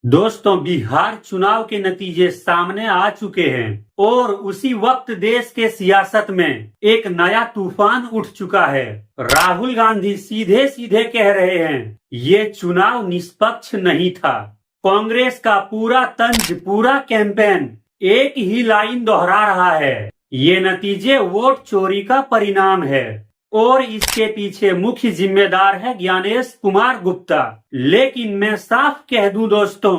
दोस्तों, बिहार चुनाव के नतीजे सामने आ चुके हैं और उसी वक्त देश के सियासत में एक नया तूफान उठ चुका है। राहुल गांधी सीधे सीधे कह रहे हैं ये चुनाव निष्पक्ष नहीं था। कांग्रेस का पूरा तंज, पूरा कैंपेन एक ही लाइन दोहरा रहा है, ये नतीजे वोट चोरी का परिणाम है और इसके पीछे मुख्य जिम्मेदार है ज्ञानेश कुमार गुप्ता। लेकिन मैं साफ कह दूं दोस्तों,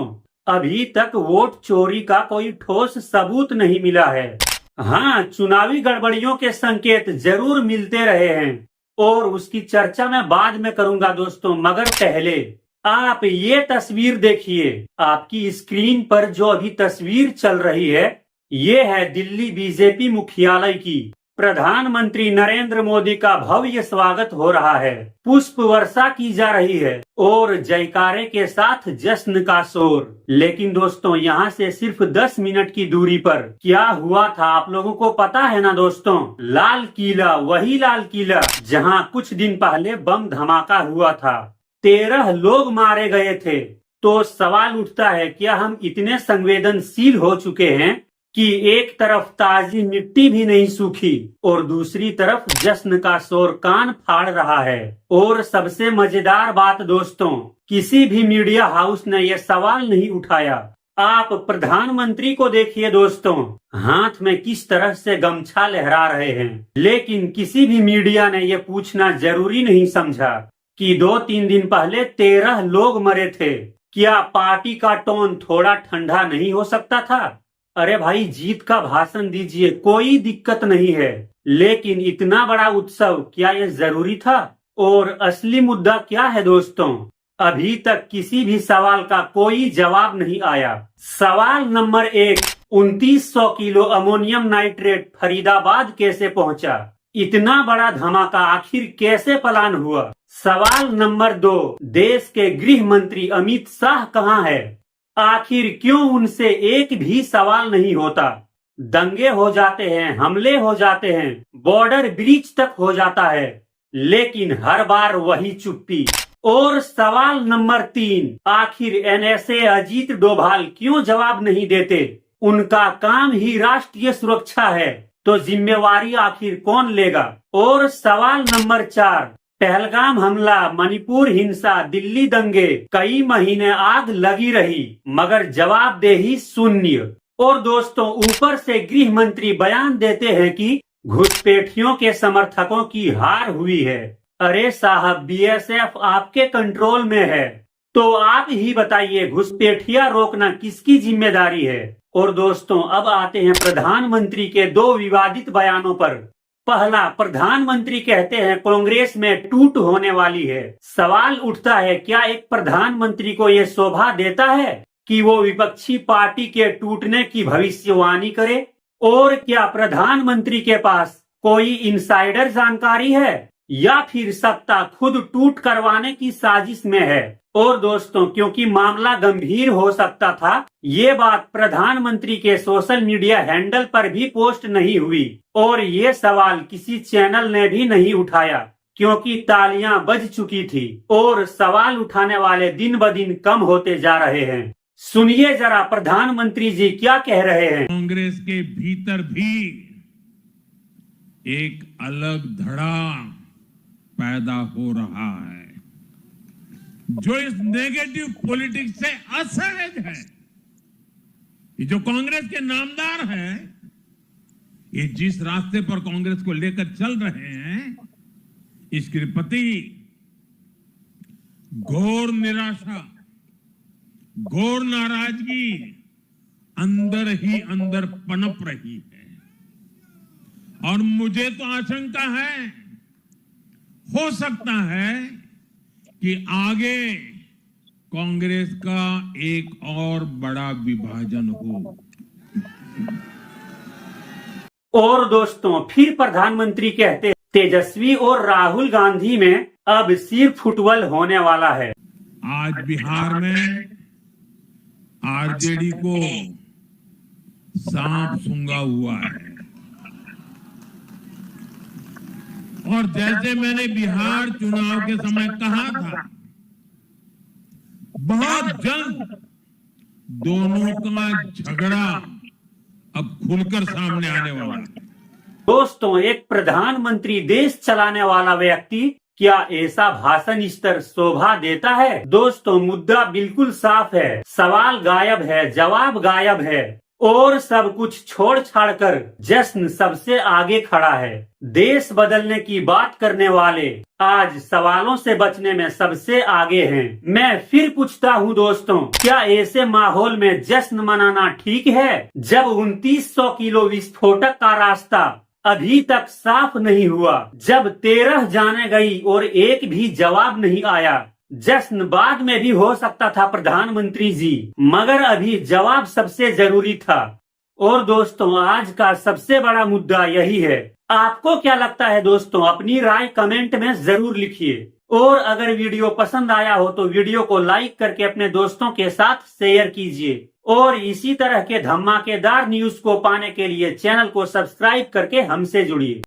अभी तक वोट चोरी का कोई ठोस सबूत नहीं मिला है। हाँ, चुनावी गड़बड़ियों के संकेत जरूर मिलते रहे हैं और उसकी चर्चा मैं बाद में करूंगा दोस्तों, मगर पहले आप ये तस्वीर देखिए। आपकी स्क्रीन पर जो अभी तस्वीर चल रही है, ये है दिल्ली बीजेपी मुख्यालय की। प्रधानमंत्री नरेंद्र मोदी का भव्य स्वागत हो रहा है, पुष्प वर्षा की जा रही है और जयकारे के साथ जश्न का शोर। लेकिन दोस्तों, यहाँ से सिर्फ 10 मिनट की दूरी पर क्या हुआ था आप लोगों को पता है ना दोस्तों? लाल किला, वही लाल किला जहाँ कुछ दिन पहले बम धमाका हुआ था, 13 लोग मारे गए थे। तो सवाल उठता है, क्या हम इतने संवेदनशील हो चुके हैं कि एक तरफ ताजी मिट्टी भी नहीं सूखी और दूसरी तरफ जश्न का शोर कान फाड़ रहा है। और सबसे मजेदार बात दोस्तों, किसी भी मीडिया हाउस ने यह सवाल नहीं उठाया। आप प्रधानमंत्री को देखिए दोस्तों, हाथ में किस तरह से गमछा लहरा रहे हैं। लेकिन किसी भी मीडिया ने यह पूछना जरूरी नहीं समझा कि 2-3 दिन पहले 13 लोग मरे थे। क्या पार्टी का टोन थोड़ा ठंडा नहीं हो सकता था? अरे भाई, जीत का भाषण दीजिए, कोई दिक्कत नहीं है, लेकिन इतना बड़ा उत्सव क्या ये जरूरी था? और असली मुद्दा क्या है दोस्तों? अभी तक किसी भी सवाल का कोई जवाब नहीं आया। सवाल number 1, 2900 kilo ammonium nitrate Faridabad कैसे पहुंचा? इतना बड़ा धमाका आखिर कैसे प्लान हुआ? सवाल नंबर 2, देश के गृह मंत्री अमित शाह कहाँ है? आखिर क्यों उनसे एक भी सवाल नहीं होता? दंगे हो जाते हैं, हमले हो जाते हैं, बॉर्डर ब्रीच तक हो जाता है, लेकिन हर बार वही चुप्पी। और सवाल नंबर 3, आखिर एनएसए अजीत डोभाल क्यों जवाब नहीं देते? उनका काम ही राष्ट्रीय सुरक्षा है, तो जिम्मेवारी आखिर कौन लेगा? और सवाल नंबर 4, पहलगाम हमला, मणिपुर हिंसा, दिल्ली दंगे, कई महीने आग लगी रही मगर जवाबदेही शून्य। और दोस्तों, ऊपर से गृह मंत्री बयान देते हैं कि घुसपैठियों के समर्थकों की हार हुई है। अरे साहब, बीएसएफ आपके कंट्रोल में है, तो आप ही बताइए घुसपैठिया रोकना किसकी जिम्मेदारी है? और दोस्तों, अब आते हैं प्रधानमंत्री के 2 विवादित बयानों पर। पहला, प्रधानमंत्री कहते हैं कांग्रेस में टूट होने वाली है। सवाल उठता है, क्या एक प्रधानमंत्री को यह शोभा देता है कि वो विपक्षी पार्टी के टूटने की भविष्यवाणी करे? और क्या प्रधानमंत्री के पास कोई इनसाइडर जानकारी है या फिर सत्ता खुद टूट करवाने की साजिश में है? और दोस्तों, क्योंकि मामला गंभीर हो सकता था, ये बात प्रधानमंत्री के सोशल मीडिया हैंडल पर भी पोस्ट नहीं हुई और ये सवाल किसी चैनल ने भी नहीं उठाया, क्योंकि तालियां बज चुकी थी और सवाल उठाने वाले दिन ब दिन कम होते जा रहे हैं। सुनिए जरा प्रधानमंत्री जी क्या कह रहे हैं। कांग्रेस के भीतर भी एक अलग धड़ा पैदा हो रहा है जो इस नेगेटिव पॉलिटिक्स से असहज है। ये जो कांग्रेस के नामदार हैं, ये जिस रास्ते पर कांग्रेस को लेकर चल रहे हैं, इसके प्रति घोर निराशा, घोर नाराजगी अंदर ही अंदर पनप रही है। और मुझे तो आशंका है, हो सकता है कि आगे कांग्रेस का एक और बड़ा विभाजन हो। और दोस्तों, फिर प्रधानमंत्री कहते हैं तेजस्वी और राहुल गांधी में अब सिर फुटबॉल होने वाला है। आज बिहार में आरजेडी को सांप सूंघा हुआ है और जैसे मैंने बिहार चुनाव के समय कहा था, बहुत जल्द दोनों का झगड़ा अब खुलकर सामने आने वाला है। दोस्तों, एक प्रधानमंत्री देश चलाने वाला व्यक्ति क्या ऐसा भाषण स्तर शोभा देता है? दोस्तों, मुद्दा बिल्कुल साफ है, सवाल गायब है, जवाब गायब है और सब कुछ छोड़ छाड़ कर जश्न सबसे आगे खड़ा है। देश बदलने की बात करने वाले आज सवालों से बचने में सबसे आगे हैं। मैं फिर पूछता हूं दोस्तों, क्या ऐसे माहौल में जश्न मनाना ठीक है जब 2900 किलो विस्फोटक का रास्ता अभी तक साफ नहीं हुआ, जब 13 जाने गई और एक भी जवाब नहीं आया? जश्न बाद में भी हो सकता था प्रधानमंत्री जी, मगर अभी जवाब सबसे जरूरी था। और दोस्तों, आज का सबसे बड़ा मुद्दा यही है। आपको क्या लगता है दोस्तों? अपनी राय कमेंट में जरूर लिखिए और अगर वीडियो पसंद आया हो तो वीडियो को लाइक करके अपने दोस्तों के साथ शेयर कीजिए और इसी तरह के धमाकेदार न्यूज को पाने के लिए चैनल को सब्सक्राइब करके हमसे जुड़िए।